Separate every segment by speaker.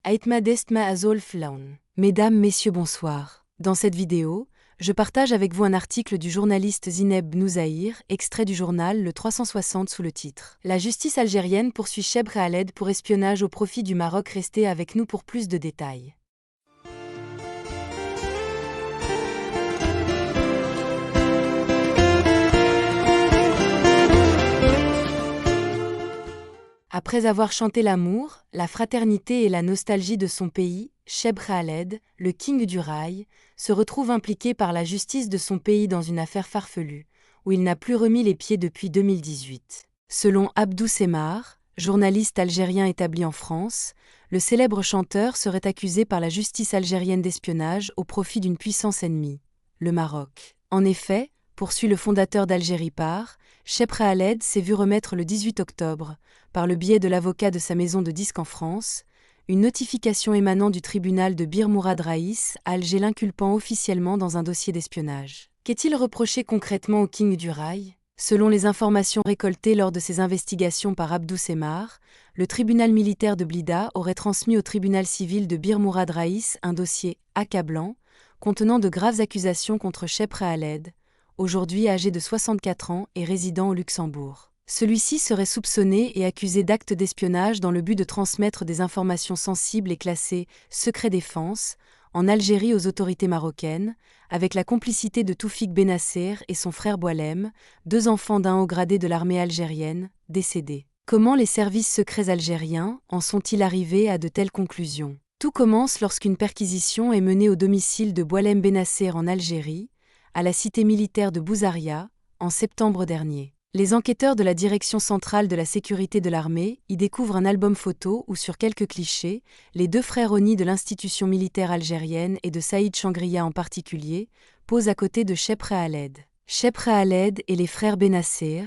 Speaker 1: Aitma destma azol flaun. Mesdames, messieurs, bonsoir. Dans cette vidéo, je partage avec vous un article du journaliste Zineb Bnouzaïr, extrait du journal Le 360 sous le titre « La justice algérienne poursuit Cheb Khaled pour espionnage au profit du Maroc ». Restez avec nous pour plus de détails. Après avoir chanté l'amour, la fraternité et la nostalgie de son pays, Cheb Khaled, le king du rail, se retrouve impliqué par la justice de son pays dans une affaire farfelue, où il n'a plus remis les pieds depuis 2018. Selon Abdou Semmar, journaliste algérien établi en France, le célèbre chanteur serait accusé par la justice algérienne d'espionnage au profit d'une puissance ennemie, le Maroc. En effet, poursuit le fondateur d'Algérie Par, Cheb Khaled s'est vu remettre le 18 octobre, par le biais de l'avocat de sa maison de disques en France, une notification émanant du tribunal de Bir Mourad Raïs à Alger l'inculpant officiellement dans un dossier d'espionnage. Qu'est-il reproché concrètement au King du Rail ? Selon les informations récoltées lors de ses investigations par Abdou Semmar, le tribunal militaire de Blida aurait transmis au tribunal civil de Bir Mourad Raïs un dossier accablant, contenant de graves accusations contre Cheb Khaled, aujourd'hui âgé de 64 ans et résidant au Luxembourg. Celui-ci serait soupçonné et accusé d'actes d'espionnage dans le but de transmettre des informations sensibles et classées « secret défense » en Algérie aux autorités marocaines, avec la complicité de Toufik Benasser et son frère Boualem, deux enfants d'un haut gradé de l'armée algérienne, décédés. Comment les services secrets algériens en sont-ils arrivés à de telles conclusions ? Tout commence lorsqu'une perquisition est menée au domicile de Boualem Benasser en Algérie, à la cité militaire de Bouzaria, en septembre dernier. Les enquêteurs de la Direction centrale de la sécurité de l'armée y découvrent un album photo où, sur quelques clichés, les deux frères Oni de l'institution militaire algérienne et de Saïd Changria en particulier, posent à côté de Cheb Khaled. Cheb Khaled et les frères Benasser,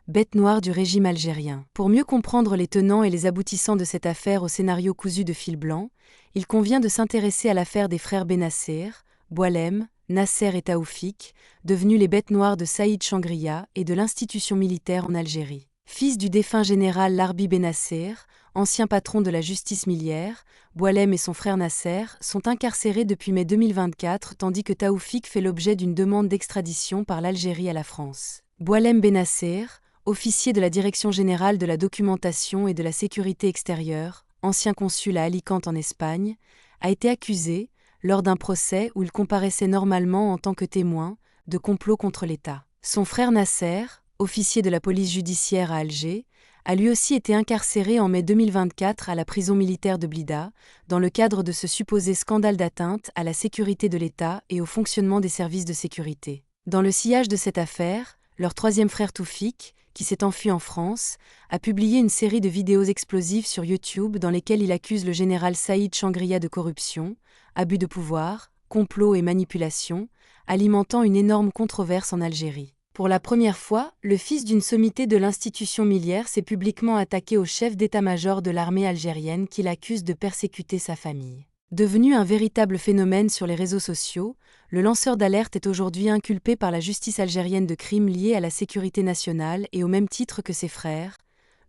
Speaker 1: bêtes noires du régime algérien. Pour mieux comprendre les tenants et les aboutissants de cette affaire au scénario cousu de fil blanc, il convient de s'intéresser à l'affaire des frères Benasser, Boualem, Nasser et Taoufik, devenus les bêtes noires de Saïd Changria et de l'institution militaire en Algérie. Fils du défunt général Larbi Benasser, ancien patron de la justice miliaire, Boualem et son frère Nasser sont incarcérés depuis mai 2024 tandis que Taoufik fait l'objet d'une demande d'extradition par l'Algérie à la France. Boualem Benasser, officier de la Direction générale de la documentation et de la sécurité extérieure, ancien consul à Alicante en Espagne, a été accusé, lors d'un procès où il comparaissait normalement en tant que témoin, de complot contre l'État. Son frère Nasser, officier de la police judiciaire à Alger, a lui aussi été incarcéré en mai 2024 à la prison militaire de Blida, dans le cadre de ce supposé scandale d'atteinte à la sécurité de l'État et au fonctionnement des services de sécurité. Dans le sillage de cette affaire, leur troisième frère Toufik, qui s'est enfui en France, a publié une série de vidéos explosives sur YouTube dans lesquelles il accuse le général Saïd Changria de corruption, abus de pouvoir, complot et manipulation, alimentant une énorme controverse en Algérie. Pour la première fois, le fils d'une sommité de l'institution miliaire s'est publiquement attaqué au chef d'état-major de l'armée algérienne qui l'accuse de persécuter sa famille. Devenu un véritable phénomène sur les réseaux sociaux, le lanceur d'alerte est aujourd'hui inculpé par la justice algérienne de crimes liés à la sécurité nationale et au même titre que ses frères,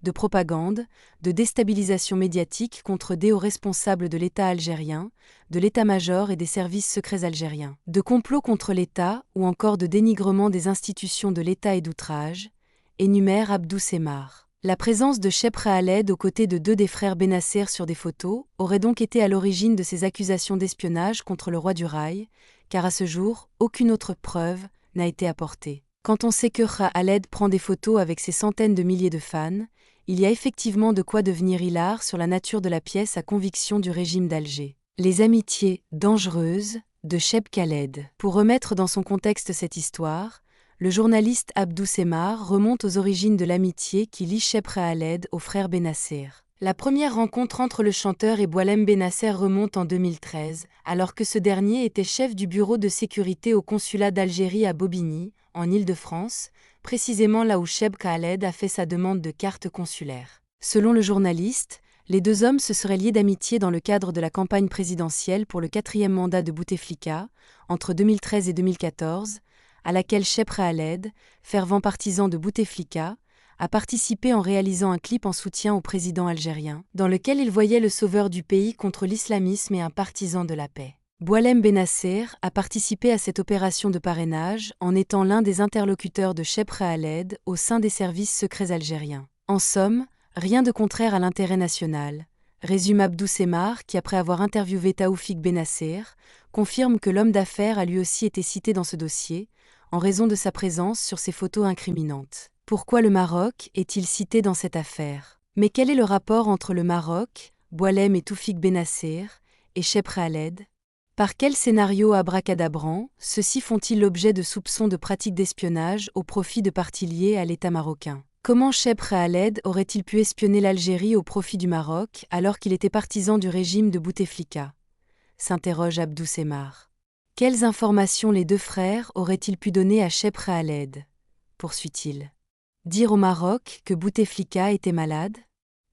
Speaker 1: de propagande, de déstabilisation médiatique contre des hauts responsables de l'État algérien, de l'état-major et des services secrets algériens, de complot contre l'État ou encore de dénigrement des institutions de l'État et d'outrage, énumère Abdou Semmar. La présence de Cheb Khaled aux côtés de deux des frères Benasser sur des photos aurait donc été à l'origine de ces accusations d'espionnage contre le roi du rail, car à ce jour, aucune autre preuve n'a été apportée. Quand on sait que Khaled prend des photos avec ses centaines de milliers de fans, il y a effectivement de quoi devenir hilar sur la nature de la pièce à conviction du régime d'Alger. Les amitiés dangereuses de Cheb Khaled. Pour remettre dans son contexte cette histoire, le journaliste Abdou Semmar remonte aux origines de l'amitié qui lie Cheb Khaled aux frères Benasser. La première rencontre entre le chanteur et Boualem Benasser remonte en 2013, alors que ce dernier était chef du bureau de sécurité au consulat d'Algérie à Bobigny, en Île-de-France, précisément là où Cheb Khaled a fait sa demande de carte consulaire. Selon le journaliste, les deux hommes se seraient liés d'amitié dans le cadre de la campagne présidentielle pour le 4e mandat de Bouteflika, entre 2013 et 2014, à laquelle Cheb Khaled, fervent partisan de Bouteflika, a participé en réalisant un clip en soutien au président algérien, dans lequel il voyait le sauveur du pays contre l'islamisme et un partisan de la paix. Boualem Benasser a participé à cette opération de parrainage en étant l'un des interlocuteurs de Cheb Khaled au sein des services secrets algériens. En somme, rien de contraire à l'intérêt national, résume Abdou Semmar qui, après avoir interviewé Taoufik Benasser, confirme que l'homme d'affaires a lui aussi été cité dans ce dossier, en raison de sa présence sur ces photos incriminantes. Pourquoi le Maroc est-il cité dans cette affaire? Mais quel est le rapport entre le Maroc, Boualem et Taoufik Benasser, et Cheb Khaled? Par quel scénario abracadabrant ceux-ci font-ils l'objet de soupçons de pratiques d'espionnage au profit de partis liés à l'État marocain? Comment Cheb Khaled aurait-il pu espionner l'Algérie au profit du Maroc alors qu'il était partisan du régime de Bouteflika? S'interroge Abdou Semmar. Quelles informations les deux frères auraient-ils pu donner à Cheb Khaled? Poursuit-il. Dire au Maroc que Bouteflika était malade?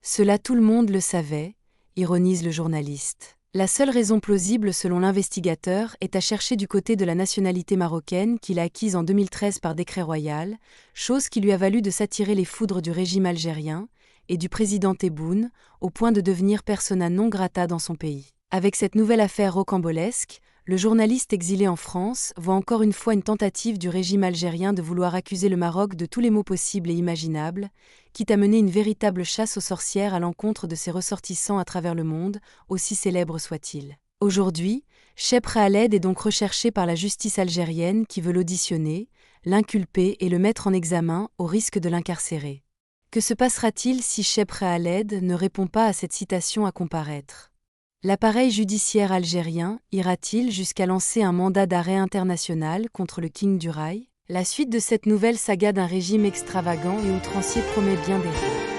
Speaker 1: Cela tout le monde le savait, ironise le journaliste. La seule raison plausible selon l'investigateur est à chercher du côté de la nationalité marocaine qu'il a acquise en 2013 par décret royal, chose qui lui a valu de s'attirer les foudres du régime algérien et du président Tebboune, au point de devenir persona non grata dans son pays. Avec cette nouvelle affaire rocambolesque, le journaliste exilé en France voit encore une fois une tentative du régime algérien de vouloir accuser le Maroc de tous les maux possibles et imaginables, quitte à mener une véritable chasse aux sorcières à l'encontre de ses ressortissants à travers le monde, aussi célèbres soient-ils. Aujourd'hui, Cheb Khaled est donc recherché par la justice algérienne qui veut l'auditionner, l'inculper et le mettre en examen au risque de l'incarcérer. Que se passera-t-il si Cheb Khaled ne répond pas à cette citation à comparaître? L'appareil judiciaire algérien ira-t-il jusqu'à lancer un mandat d'arrêt international contre le King du Rail? La suite de cette nouvelle saga d'un régime extravagant et outrancier promet bien des rires.